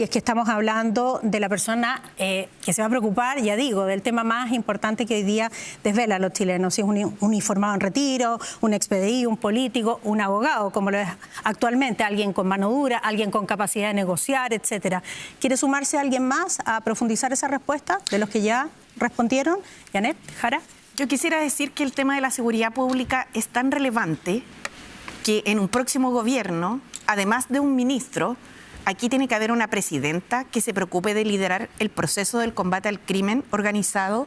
Y es que estamos hablando de la persona que se va a preocupar, ya digo, del tema más importante que hoy día desvela a los chilenos. Si es un uniformado en retiro, un ex-PDI, un político, un abogado, como lo es actualmente, alguien con mano dura, alguien con capacidad de negociar, etcétera. ¿Quiere sumarse alguien más a profundizar esa respuesta de los que ya respondieron? Janet, Jara. Yo quisiera decir que el tema de la seguridad pública es tan relevante que en un próximo gobierno, además de un ministro, aquí tiene que haber una presidenta que se preocupe de liderar el proceso del combate al crimen organizado,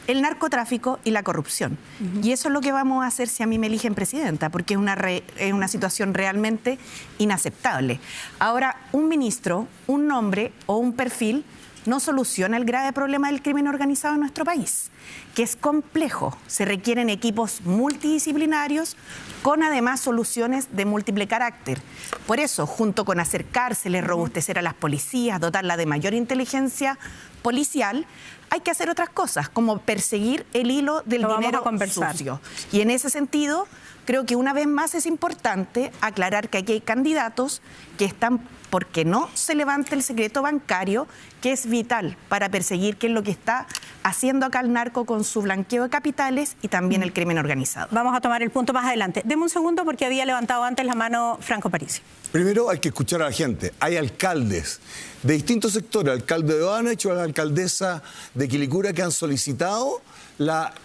el narcotráfico y la corrupción. Y eso es lo que vamos a hacer si a mí me eligen presidenta, porque es una situación realmente inaceptable. Ahora, un ministro, un nombre o un perfil no soluciona el grave problema del crimen organizado en nuestro país, que es complejo. Se requieren equipos multidisciplinarios con además soluciones de múltiple carácter. Por eso, junto con hacer cárceles, robustecer a las policías, dotarla de mayor inteligencia policial, hay que hacer otras cosas, como perseguir el hilo del dinero sucio. Y en ese sentido, creo que una vez más es importante aclarar que aquí hay candidatos que están porque no se levante el secreto bancario, que es vital para perseguir qué es lo que está haciendo acá el narco con su blanqueo de capitales y también el crimen organizado. Vamos a tomar el punto más adelante. Deme un segundo porque había levantado antes la mano Franco Parisi. Primero hay que escuchar a la gente. Hay alcaldes de distintos sectores, el alcalde de Oanach o la alcaldesa de Quilicura, que han solicitado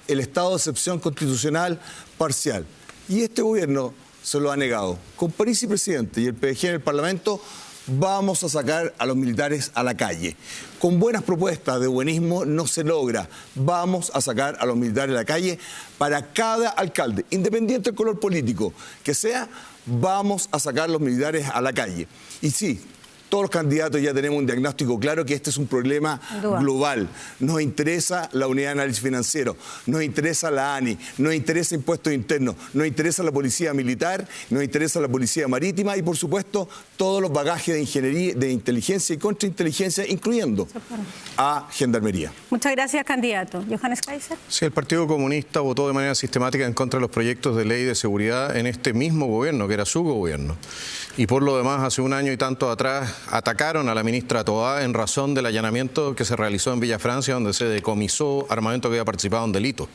el estado de excepción constitucional parcial. Y este gobierno se lo ha negado. Con Parisi presidente y el PDG en el Parlamento, vamos a sacar a los militares a la calle. Con buenas propuestas de buenismo no se logra. Vamos a sacar a los militares a la calle para cada alcalde, independiente del color político que sea, vamos a sacar a los militares a la calle. Y sí, todos los candidatos ya tenemos un diagnóstico claro que este es un problema global. Nos interesa la unidad de análisis financiero, nos interesa la ANI, nos interesa impuestos internos, nos interesa la policía militar, nos interesa la policía marítima y, por supuesto, todos los bagajes de ingeniería, de inteligencia y contrainteligencia, incluyendo a Gendarmería. Muchas gracias, candidato. Johannes Kaiser. Sí, el Partido Comunista votó de manera sistemática en contra de los proyectos de ley de seguridad en este mismo gobierno, que era su gobierno. Y por lo demás, hace un año y tanto atrás, atacaron a la ministra Toá en razón del allanamiento que se realizó en Villa Francia, donde se decomisó armamento que había participado en delitos.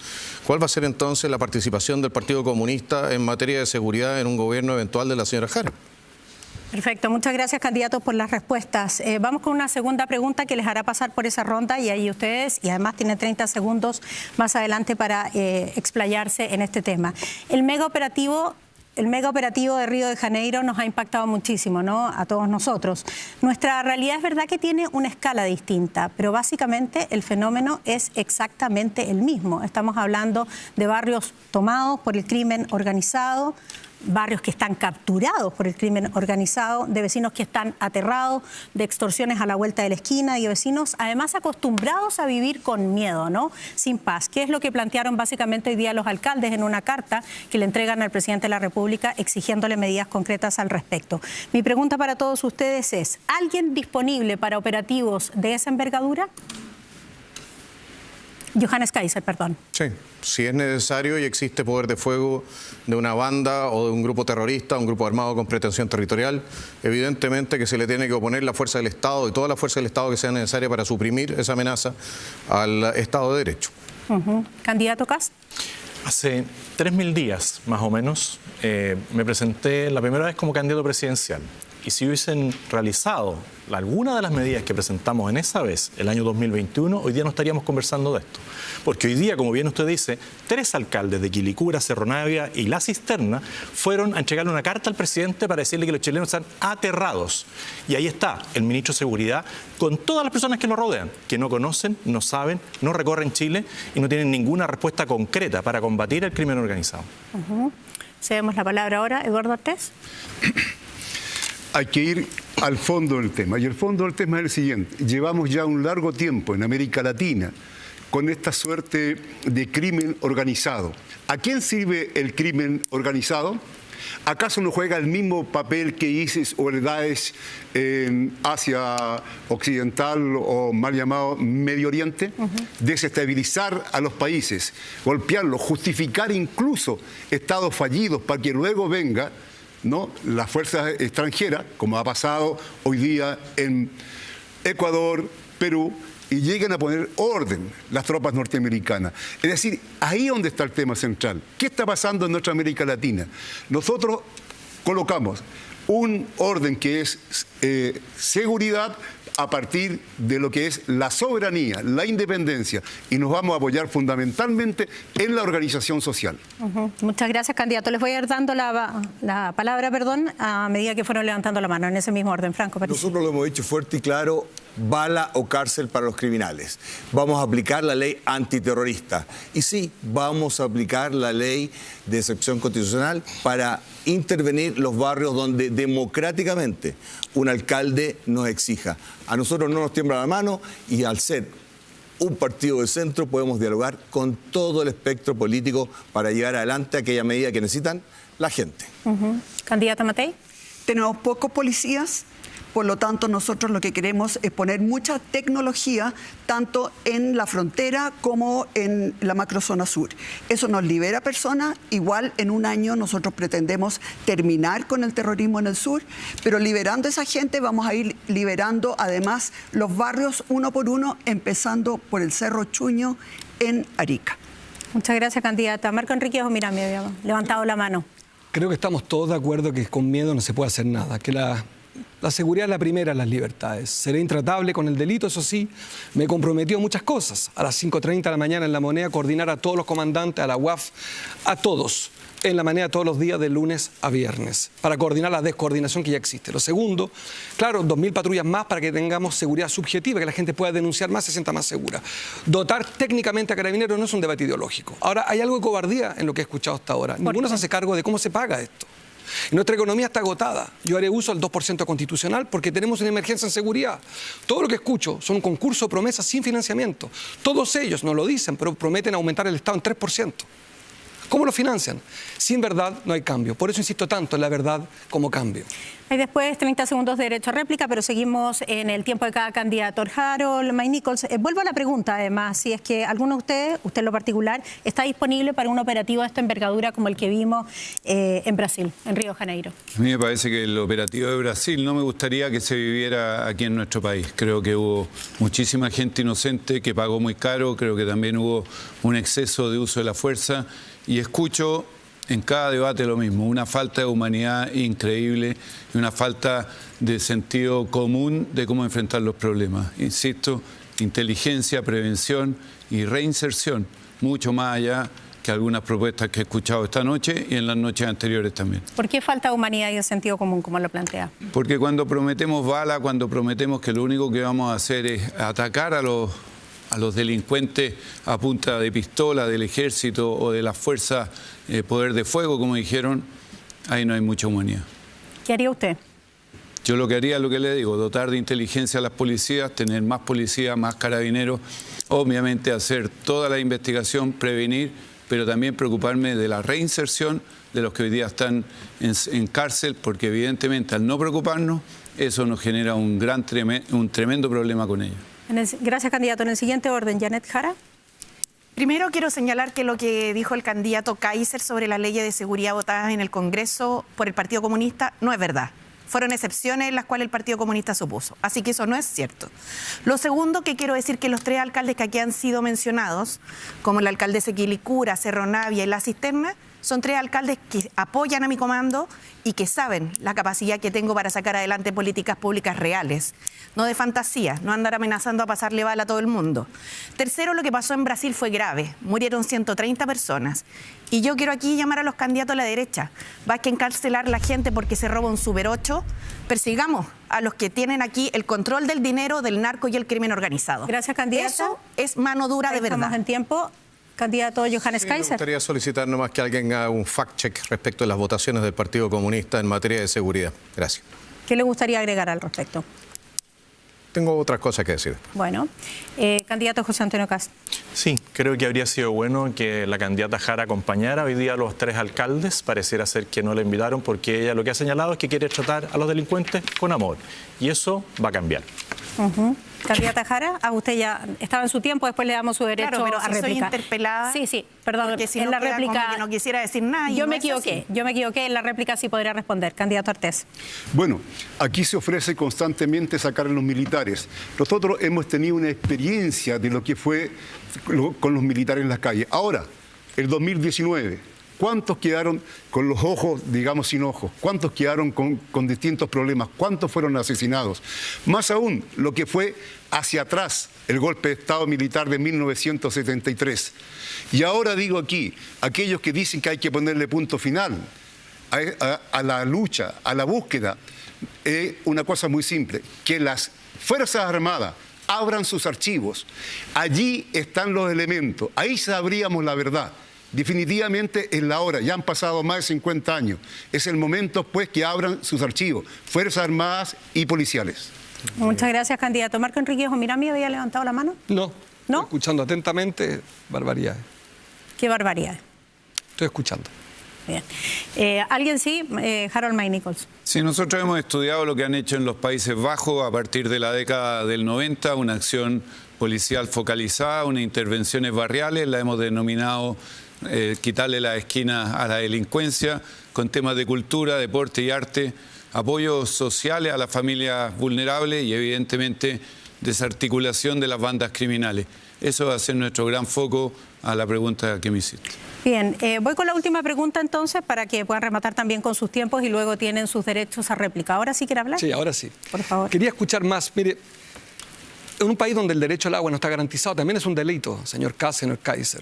¿Cuál va a ser entonces la participación del Partido Comunista en materia de seguridad en un gobierno eventual de la señora Jara? Perfecto, muchas gracias, candidatos, por las respuestas. Vamos con una segunda pregunta que les hará pasar por esa ronda y ahí ustedes, y además tienen 30 segundos más adelante para explayarse en este tema. El mega operativo de Río de Janeiro nos ha impactado muchísimo, ¿no? A todos nosotros. Nuestra realidad es verdad que tiene una escala distinta, pero básicamente el fenómeno es exactamente el mismo. Estamos hablando de barrios tomados por el crimen organizado, barrios que están capturados por el crimen organizado, de vecinos que están aterrados, de extorsiones a la vuelta de la esquina y de vecinos además acostumbrados a vivir con miedo, ¿no? Sin paz. ¿Qué es lo que plantearon básicamente hoy día los alcaldes en una carta que le entregan al presidente de la República exigiéndole medidas concretas al respecto? Mi pregunta para todos ustedes es, ¿alguien disponible para operativos de esa envergadura? Johannes Kaiser, perdón. Sí, si es necesario y existe poder de fuego de una banda o de un grupo terrorista, un grupo armado con pretensión territorial, evidentemente que se le tiene que oponer la fuerza del Estado y toda la fuerza del Estado que sea necesaria para suprimir esa amenaza al Estado de Derecho. Candidato Kast. Hace 3.000 días, más o menos, me presenté la primera vez como candidato presidencial. Y si hubiesen realizado alguna de las medidas que presentamos en esa vez, el año 2021, hoy día no estaríamos conversando de esto. Porque hoy día, como bien usted dice, 3 alcaldes de Quilicura, Cerro Navia y La Cisterna fueron a entregarle una carta al presidente para decirle que los chilenos están aterrados. Y ahí está el ministro de Seguridad con todas las personas que lo rodean, que no conocen, no saben, no recorren Chile y no tienen ninguna respuesta concreta para combatir el crimen organizado. Cedemos la palabra ahora. Eduardo Ortiz. Hay que ir al fondo del tema. Y el fondo del tema es el siguiente. Llevamos ya un largo tiempo en América Latina con esta suerte de crimen organizado. ¿A quién sirve el crimen organizado? ¿Acaso no juega el mismo papel que ISIS o el Daesh en Asia Occidental o mal llamado Medio Oriente? Desestabilizar a los países, golpearlos, justificar incluso estados fallidos para que luego venga ¿no?, las fuerzas extranjeras, como ha pasado hoy día en Ecuador, Perú, y lleguen a poner orden las tropas norteamericanas. Es decir, ahí es donde está el tema central. ¿Qué está pasando en nuestra América Latina? Nosotros colocamos un orden que es seguridad a partir de lo que es la soberanía, la independencia, y nos vamos a apoyar fundamentalmente en la organización social. Muchas gracias, candidato. Les voy a ir dando la palabra, a medida que fueron levantando la mano, en ese mismo orden. Franco Parisi. Nosotros lo hemos dicho fuerte y claro: bala o cárcel para los criminales. Vamos a aplicar la ley antiterrorista. Y sí, vamos a aplicar la ley de excepción constitucional para intervenir los barrios donde democráticamente un alcalde nos exija. A nosotros no nos tiembla la mano, y al ser un partido de centro podemos dialogar con todo el espectro político para llevar adelante aquella medida que necesitan la gente. Candidata Matei. Tenemos pocos policías. Por lo tanto, nosotros lo que queremos es poner mucha tecnología tanto en la frontera como en la macrozona sur. Eso nos libera personas. Igual en un año nosotros pretendemos terminar con el terrorismo en el sur, pero liberando a esa gente vamos a ir liberando además los barrios uno por uno, empezando por el Cerro Chuño en Arica. Muchas gracias, candidata. Marco Enrique Omirami había levantado la mano. Creo que estamos todos de acuerdo que con miedo no se puede hacer nada, que la seguridad es la primera en las libertades. Seré intratable con el delito, eso sí. Me comprometió muchas cosas. A las 5:30 de la mañana en La Moneda, coordinar a todos los comandantes, a la UAF, a todos, en La Moneda todos los días de lunes a viernes, para coordinar la descoordinación que ya existe. Lo segundo, claro, 2.000 patrullas más para que tengamos seguridad subjetiva, que la gente pueda denunciar más, se sienta más segura. Dotar técnicamente a Carabineros no es un debate ideológico. Ahora, hay algo de cobardía en lo que he escuchado hasta ahora. Ninguno se hace cargo de cómo se paga esto. Y nuestra economía está agotada. Yo haré uso del 2% constitucional porque tenemos una emergencia en seguridad. Todo lo que escucho son un concurso de promesas sin financiamiento. Todos ellos no lo dicen, pero prometen aumentar el Estado en 3%. ¿Cómo lo financian? Sin verdad no hay cambio. Por eso insisto tanto en la verdad como cambio. Hay después 30 segundos de derecho a réplica, pero seguimos en el tiempo de cada candidato. Harold May Nichols, vuelvo a la pregunta además, si es que alguno de ustedes, usted en lo particular, está disponible para un operativo de esta envergadura como el que vimos en Brasil, en Río de Janeiro. A mí me parece que el operativo de Brasil no me gustaría que se viviera aquí en nuestro país. Creo que hubo muchísima gente inocente que pagó muy caro, creo que también hubo un exceso de uso de la fuerza, y escucho en cada debate lo mismo, una falta de humanidad increíble y una falta de sentido común de cómo enfrentar los problemas. Insisto, inteligencia, prevención y reinserción, mucho más allá que algunas propuestas que he escuchado esta noche y en las noches anteriores también. ¿Por qué falta humanidad y de sentido común, como lo plantea? Porque cuando prometemos bala, cuando prometemos que lo único que vamos a hacer es atacar a los delincuentes a punta de pistola del ejército o de las fuerzas poder de fuego, como dijeron, ahí no hay mucha humanidad. ¿Qué haría usted? Yo lo que haría es lo que le digo, dotar de inteligencia a las policías, tener más policías, más carabineros, obviamente hacer toda la investigación, prevenir, pero también preocuparme de la reinserción de los que hoy día están en cárcel, porque evidentemente al no preocuparnos, eso nos genera un tremendo problema con ellos. Gracias, candidato. En el siguiente orden, Janet Jara. Primero quiero señalar que lo que dijo el candidato Kaiser sobre las leyes de seguridad votadas en el Congreso por el Partido Comunista no es verdad. Fueron excepciones en las cuales el Partido Comunista se opuso. Así que eso no es cierto. Lo segundo que quiero decir que los tres alcaldes que aquí han sido mencionados, como el alcalde de Quilicura, Cerro Navia y La Cisterna, son tres alcaldes que apoyan a mi comando y que saben la capacidad que tengo para sacar adelante políticas públicas reales, no de fantasía, no andar amenazando a pasarle bala a todo el mundo. Tercero, lo que pasó en Brasil fue grave, murieron 130 personas. Y yo quiero aquí llamar a los candidatos a la derecha, más que encarcelar a la gente porque se roba un Super 8, persigamos a los que tienen aquí el control del dinero, del narco y el crimen organizado. Gracias, candidato. Eso es mano dura de verdad. Estamos en tiempo. Candidato Johannes Kaiser. Me gustaría solicitar nomás que alguien haga un fact-check respecto a las votaciones del Partido Comunista en materia de seguridad. Gracias. ¿Qué le gustaría agregar al respecto? Tengo otras cosas que decir. Bueno, candidato José Antonio Kast. Sí, creo que habría sido bueno que la candidata Jara acompañara hoy día a los tres alcaldes. Pareciera ser que no la invitaron porque ella lo que ha señalado es que quiere tratar a los delincuentes con amor. Y eso va a cambiar. Candidata Jara, usted ya estaba en su tiempo, después le damos su derecho pero a si soy réplica. interpelada. Sí, perdón, Porque si en no la queda réplica como que no quisiera decir nada. yo me equivoqué, en la réplica sí podría responder. Candidato Artés. Bueno, aquí se ofrece constantemente sacar a los militares. Nosotros hemos tenido una experiencia de lo que fue con los militares en las calles. Ahora, el 2019... ¿cuántos quedaron con los ojos, digamos, sin ojos? ¿Cuántos quedaron con distintos problemas? ¿Cuántos fueron asesinados? Más aún, lo que fue hacia atrás, el golpe de Estado militar de 1973. Y ahora digo aquí, aquellos que dicen que hay que ponerle punto final a la lucha, a la búsqueda, una cosa muy simple, que las Fuerzas Armadas abran sus archivos. Allí están los elementos, ahí sabríamos la verdad. Definitivamente es la hora, ya han pasado más de 50 años. Es el momento, pues, que abran sus archivos, Fuerzas Armadas y policiales. Muchas gracias, candidato. Marco Enrique Jomirami, ¿había levantado la mano? No. ¿No? Estoy escuchando atentamente barbaridades. ¿Qué barbaridades? Estoy escuchando. Bien. ¿Alguien sí? Harold May Nichols. Sí, nosotros hemos estudiado lo que han hecho en los Países Bajos a partir de la década del 90, una acción policial focalizada, unas intervenciones barriales, la hemos denominado quitarle la esquina a la delincuencia, con temas de cultura, deporte y arte, apoyos sociales a las familias vulnerables y evidentemente desarticulación de las bandas criminales. Eso va a ser nuestro gran foco a la pregunta que me hiciste. Bien, voy con la última pregunta entonces para que puedan rematar también con sus tiempos y luego tienen sus derechos a réplica. ¿Ahora sí quiere hablar? Sí, ahora sí. Por favor. Quería escuchar más. Mire, en un país donde el derecho al agua no está garantizado, también es un delito, señor señor Kaiser.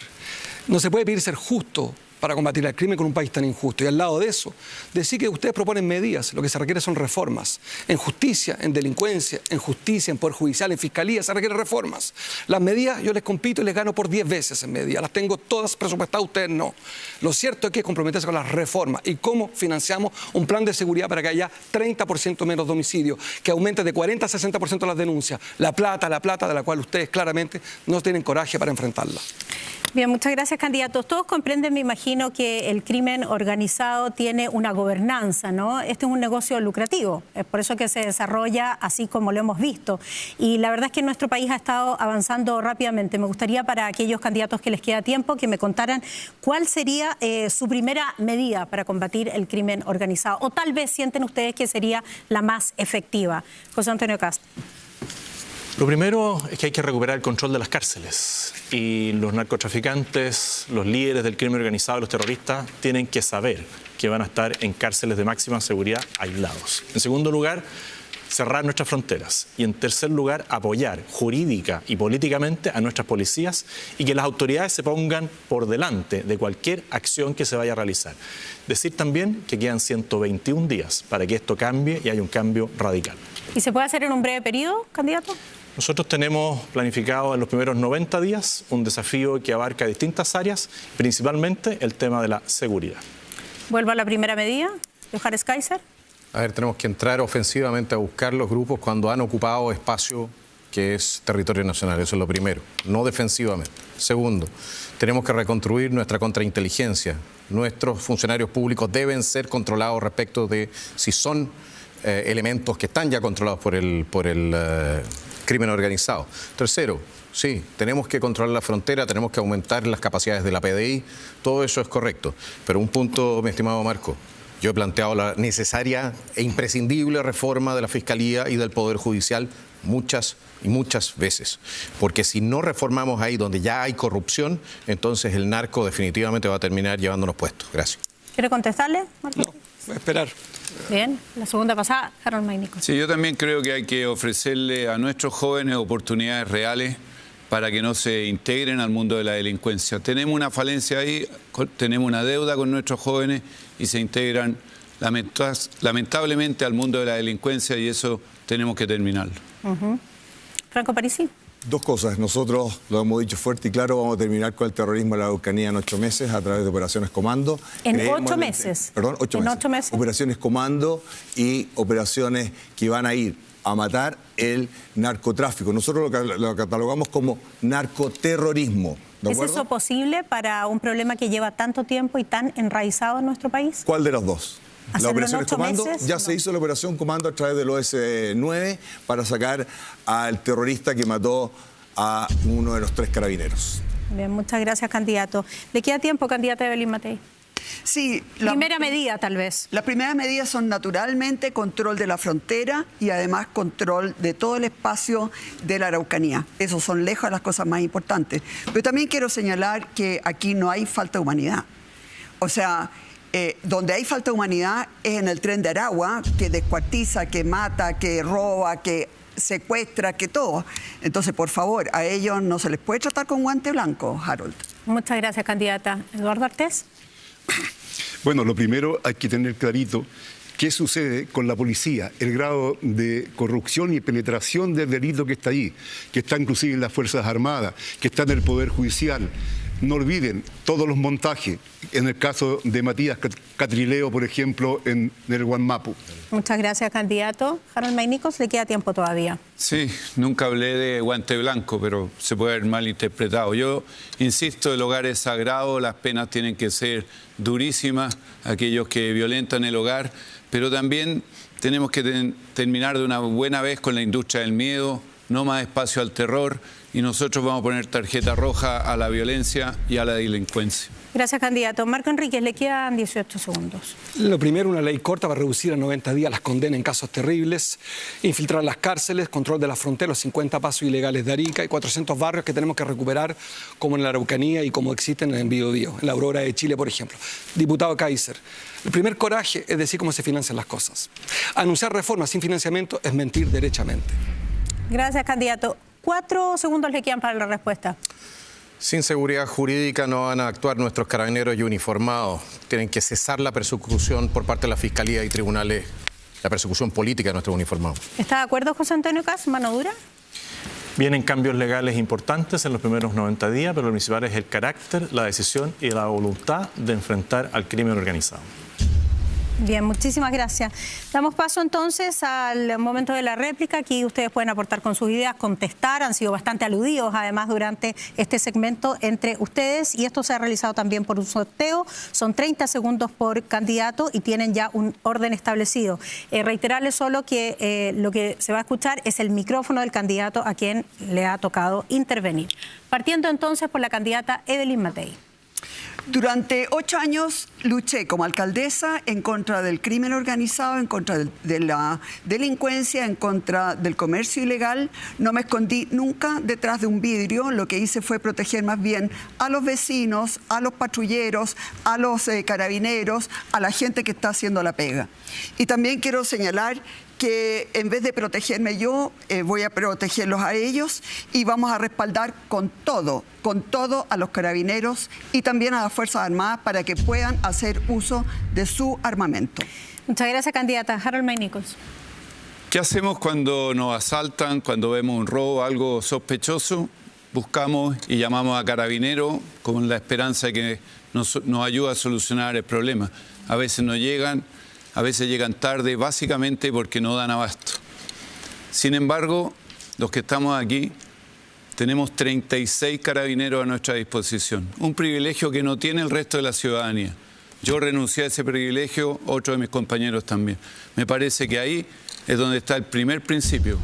No se puede pedir ser justo para combatir el crimen con un país tan injusto. Y al lado de eso, decir que ustedes proponen medidas, lo que se requiere son reformas. En justicia, en delincuencia, en justicia, en poder judicial, en fiscalía, se requieren reformas. Las medidas yo les compito y les gano por 10 veces en medidas. Las tengo todas presupuestadas, ustedes no. Lo cierto es que comprometerse con las reformas. ¿Y cómo financiamos un plan de seguridad para que haya 30% menos de homicidios, que aumente de 40 a 60% las denuncias? La plata de la cual ustedes claramente no tienen coraje para enfrentarla. Bien, muchas gracias, candidatos. Todos comprenden, me imagino, que el crimen organizado tiene una gobernanza, ¿no? Este es un negocio lucrativo, es por eso que se desarrolla así como lo hemos visto. Y la verdad es que nuestro país ha estado avanzando rápidamente. Me gustaría, para aquellos candidatos que les queda tiempo, que me contaran cuál sería su primera medida para combatir el crimen organizado, o tal vez sienten ustedes que sería la más efectiva. José Antonio Castro. Lo primero es que hay que recuperar el control de las cárceles y los narcotraficantes, los líderes del crimen organizado, los terroristas, tienen que saber que van a estar en cárceles de máxima seguridad aislados. En segundo lugar, cerrar nuestras fronteras. Y en tercer lugar, apoyar jurídica y políticamente a nuestras policías y que las autoridades se pongan por delante de cualquier acción que se vaya a realizar. Decir también que quedan 121 días para que esto cambie y haya un cambio radical. ¿Y se puede hacer en un breve periodo, candidato? Nosotros tenemos planificado en los primeros 90 días un desafío que abarca distintas áreas, principalmente el tema de la seguridad. Vuelvo a la primera medida, Johannes Kaiser. A ver, tenemos que entrar ofensivamente a buscar los grupos cuando han ocupado espacio que es territorio nacional, eso es lo primero, no defensivamente. Segundo, tenemos que reconstruir nuestra contrainteligencia. Nuestros funcionarios públicos deben ser controlados respecto de si son elementos que están ya controlados por el crimen organizado. Tercero, sí, tenemos que controlar la frontera, tenemos que aumentar las capacidades de la PDI, todo eso es correcto. Pero un punto, mi estimado Marco, yo he planteado la necesaria e imprescindible reforma de la Fiscalía y del Poder Judicial muchas veces. Porque si no reformamos ahí donde ya hay corrupción, entonces el narco definitivamente va a terminar llevándonos puestos. Gracias. ¿Quiere contestarle, Marco? No, voy a esperar. Bien, la segunda pasada, Harold May Nichols. Sí, yo también creo que hay que ofrecerle a nuestros jóvenes oportunidades reales para que no se integren al mundo de la delincuencia. Tenemos una falencia ahí, tenemos una deuda con nuestros jóvenes y se integran lamentablemente al mundo de la delincuencia y eso tenemos que terminarlo. Franco Parisi. Dos cosas. Nosotros lo hemos dicho fuerte y claro, vamos a terminar con el terrorismo en la Araucanía en 8 meses a través de operaciones comando. ¿En 8 meses? Perdón, 8 meses. 8 meses. Operaciones comando y operaciones que van a ir a matar el narcotráfico. Nosotros lo catalogamos como narcoterrorismo. ¿Es eso posible para un problema que lleva tanto tiempo y tan enraizado en nuestro país? ¿Cuál de los dos? La operación en 8 Comando meses, ya no. se hizo la operación Comando a través del OS9 para sacar al terrorista que mató a uno de los 3 carabineros. Bien, muchas gracias, candidato. ¿Le queda tiempo, candidata Evelyn Matei? Sí. Primera medida, tal vez. Las primeras medidas son naturalmente control de la frontera y además control de todo el espacio de la Araucanía. Esos son lejos las cosas más importantes. Pero también quiero señalar que aquí no hay falta de humanidad. O sea, donde hay falta de humanidad es en el Tren de Aragua, que descuartiza, que mata, que roba, que secuestra, que todo. Entonces, por favor, a ellos no se les puede tratar con guante blanco, Harold. Muchas gracias, candidata. Eduardo Artés. Bueno, lo primero hay que tener clarito qué sucede con la policía, el grado de corrupción y penetración del delito que está ahí, que está inclusive en las Fuerzas Armadas, que está en el Poder Judicial. No olviden todos los montajes, en el caso de Matías Catrileo, por ejemplo, en el Guanmapu. Muchas gracias, candidato. Harold Maynicos, le queda tiempo todavía. Sí, nunca hablé de guante blanco, pero se puede haber malinterpretado. Yo insisto, el hogar es sagrado, las penas tienen que ser durísimas, aquellos que violentan el hogar, pero también tenemos que terminar de una buena vez con la industria del miedo, no más espacio al terror, y nosotros vamos a poner tarjeta roja a la violencia y a la delincuencia. Gracias, candidato. Marco Enríquez, le quedan 18 segundos. Lo primero, una ley corta para reducir a 90 días las condenas en casos terribles, infiltrar las cárceles, control de la frontera, los 50 pasos ilegales de Arica y 400 barrios que tenemos que recuperar, como en la Araucanía y como existen en Biobío, en la Aurora de Chile, por ejemplo. Diputado Kaiser, el primer coraje es decir cómo se financian las cosas. Anunciar reformas sin financiamiento es mentir derechamente. Gracias, candidato. 4 segundos le quedan para la respuesta. Sin seguridad jurídica no van a actuar nuestros carabineros y uniformados. Tienen que cesar la persecución por parte de la Fiscalía y tribunales, la persecución política de nuestros uniformados. ¿Está de acuerdo, José Antonio Kast? ¿Mano dura? Vienen cambios legales importantes en los primeros 90 días, pero lo principal es el carácter, la decisión y la voluntad de enfrentar al crimen organizado. Bien, muchísimas gracias. Damos paso entonces al momento de la réplica. Aquí ustedes pueden aportar con sus ideas, contestar. Han sido bastante aludidos además durante este segmento entre ustedes y esto se ha realizado también por un sorteo. Son 30 segundos por candidato y tienen ya un orden establecido. Reiterarles solo que lo que se va a escuchar es el micrófono del candidato a quien le ha tocado intervenir. Partiendo entonces por la candidata Evelyn Matei. Durante 8 años luché como alcaldesa en contra del crimen organizado, en contra de la delincuencia, en contra del comercio ilegal. No me escondí nunca detrás de un vidrio. Lo que hice fue proteger más bien a los vecinos, a los patrulleros, a los carabineros, a la gente que está haciendo la pega. Y también quiero señalar que en vez de protegerme yo, voy a protegerlos a ellos y vamos a respaldar con todo a los carabineros y también a las Fuerzas Armadas para que puedan hacer uso de su armamento. Muchas gracias, candidata. Harold Maynicos. ¿Qué hacemos cuando nos asaltan, cuando vemos un robo, algo sospechoso? Buscamos y llamamos a carabineros con la esperanza de que nos ayude a solucionar el problema. A veces no llegan. A veces llegan tarde, básicamente porque no dan abasto. Sin embargo, los que estamos aquí, tenemos 36 carabineros a nuestra disposición. Un privilegio que no tiene el resto de la ciudadanía. Yo renuncié a ese privilegio, otros de mis compañeros también. Me parece que ahí es donde está el primer principio.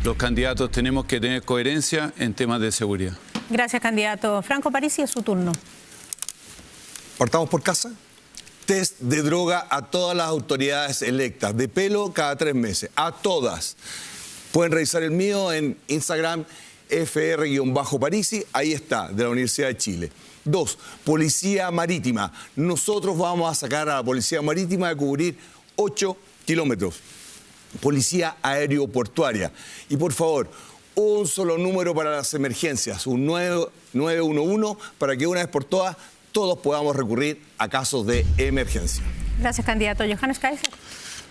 Los candidatos tenemos que tener coherencia en temas de seguridad. Gracias, candidato. Franco Parisi, es su turno. Partamos por casa. Test de droga a todas las autoridades electas, de pelo cada 3 meses, a todas. Pueden revisar el mío en Instagram, fr-parisi, ahí está, de la Universidad de Chile. 2, Policía Marítima. Nosotros vamos a sacar a la Policía Marítima de cubrir 8 kilómetros. Policía Aeroportuaria. Y por favor, un solo número para las emergencias, un 911, para que una vez por todas todos podamos recurrir a casos de emergencia. Gracias, candidato. Johannes Kaiser.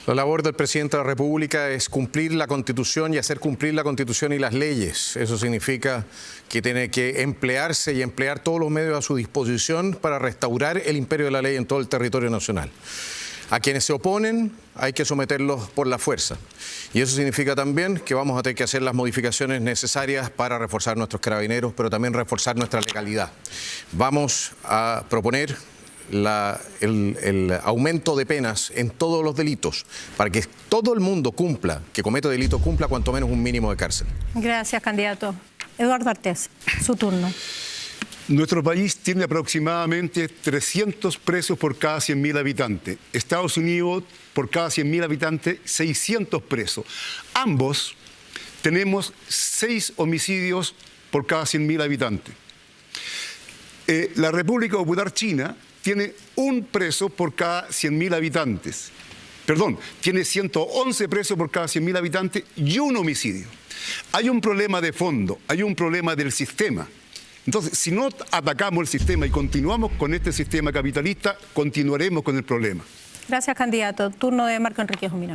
La labor del presidente de la República es cumplir la Constitución y hacer cumplir la Constitución y las leyes. Eso significa que tiene que emplearse y emplear todos los medios a su disposición para restaurar el imperio de la ley en todo el territorio nacional. A quienes se oponen hay que someterlos por la fuerza. Y eso significa también que vamos a tener que hacer las modificaciones necesarias para reforzar nuestros carabineros, pero también reforzar nuestra legalidad. Vamos a proponer el aumento de penas en todos los delitos, para que todo el mundo cumpla, que cometa delitos, cumpla cuanto menos un mínimo de cárcel. Gracias, candidato. Eduardo Artés, su turno. Nuestro país tiene aproximadamente 300 presos por cada 100.000 habitantes. Estados Unidos, por cada 100.000 habitantes, 600 presos. Ambos tenemos 6 homicidios por cada 100.000 habitantes. La República Popular China tiene un preso por cada 100.000 habitantes. Perdón, tiene 111 presos por cada 100.000 habitantes y un homicidio. Hay un problema de fondo, hay un problema del sistema. Entonces, si no atacamos el sistema y continuamos con este sistema capitalista, continuaremos con el problema. Gracias, candidato. Turno de Marco Enrique Jumino.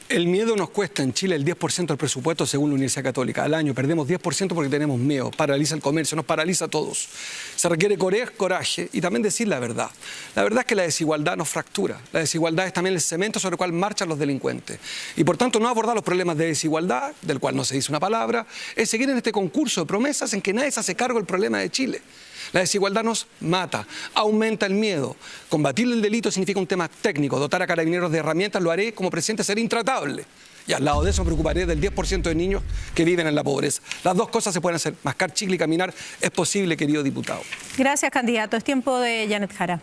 El miedo nos cuesta en Chile el 10% del presupuesto según la Universidad Católica. Al año perdemos 10% porque tenemos miedo. Paraliza el comercio, nos paraliza a todos. Se requiere coraje y también decir la verdad. La verdad es que la desigualdad nos fractura. La desigualdad es también el cemento sobre el cual marchan los delincuentes. Y por tanto no abordar los problemas de desigualdad, del cual no se dice una palabra, es seguir en este concurso de promesas en que nadie se hace cargo del problema de Chile. La desigualdad nos mata, aumenta el miedo. Combatir el delito significa un tema técnico. Dotar a Carabineros de herramientas lo haré como presidente, será intratable. Y al lado de eso me preocuparé del 10% de niños que viven en la pobreza. Las dos cosas se pueden hacer. Mascar chicle y caminar es posible, querido diputado. Gracias, candidato. Es tiempo de Janet Jara.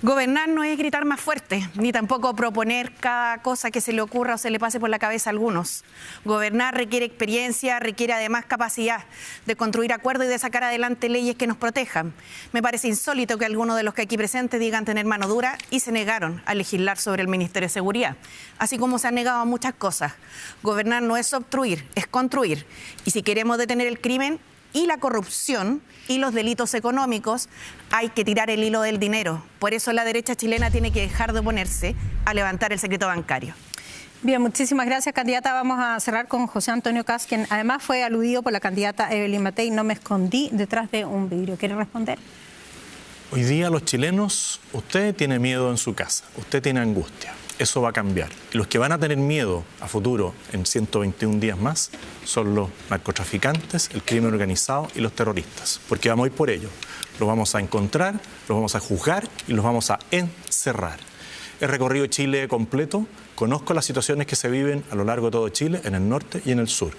Gobernar no es gritar más fuerte, ni tampoco proponer cada cosa que se le ocurra o se le pase por la cabeza a algunos. Gobernar requiere experiencia, requiere además capacidad de construir acuerdos y de sacar adelante leyes que nos protejan. Me parece insólito que algunos de los que aquí presentes digan tener mano dura y se negaron a legislar sobre el Ministerio de Seguridad, así como se han negado a muchas cosas. Gobernar no es obstruir, es construir. Y si queremos detener el crimen y la corrupción y los delitos económicos, hay que tirar el hilo del dinero. Por eso la derecha chilena tiene que dejar de oponerse a levantar el secreto bancario. Bien, muchísimas gracias, candidata. Vamos a cerrar con José Antonio Kast, quien además fue aludido por la candidata Evelyn Matei. No me escondí detrás de un vidrio. ¿Quiere responder? Hoy día los chilenos, usted tiene miedo en su casa, usted tiene angustia. Eso va a cambiar. Y los que van a tener miedo a futuro en 121 días más son los narcotraficantes, el crimen organizado y los terroristas. Porque vamos a ir por ellos. Los vamos a encontrar, los vamos a juzgar y los vamos a encerrar. He recorrido Chile completo, conozco las situaciones que se viven a lo largo de todo Chile, en el norte y en el sur.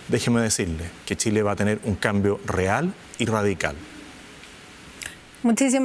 Déjeme decirle que Chile va a tener un cambio real y radical. Muchísimas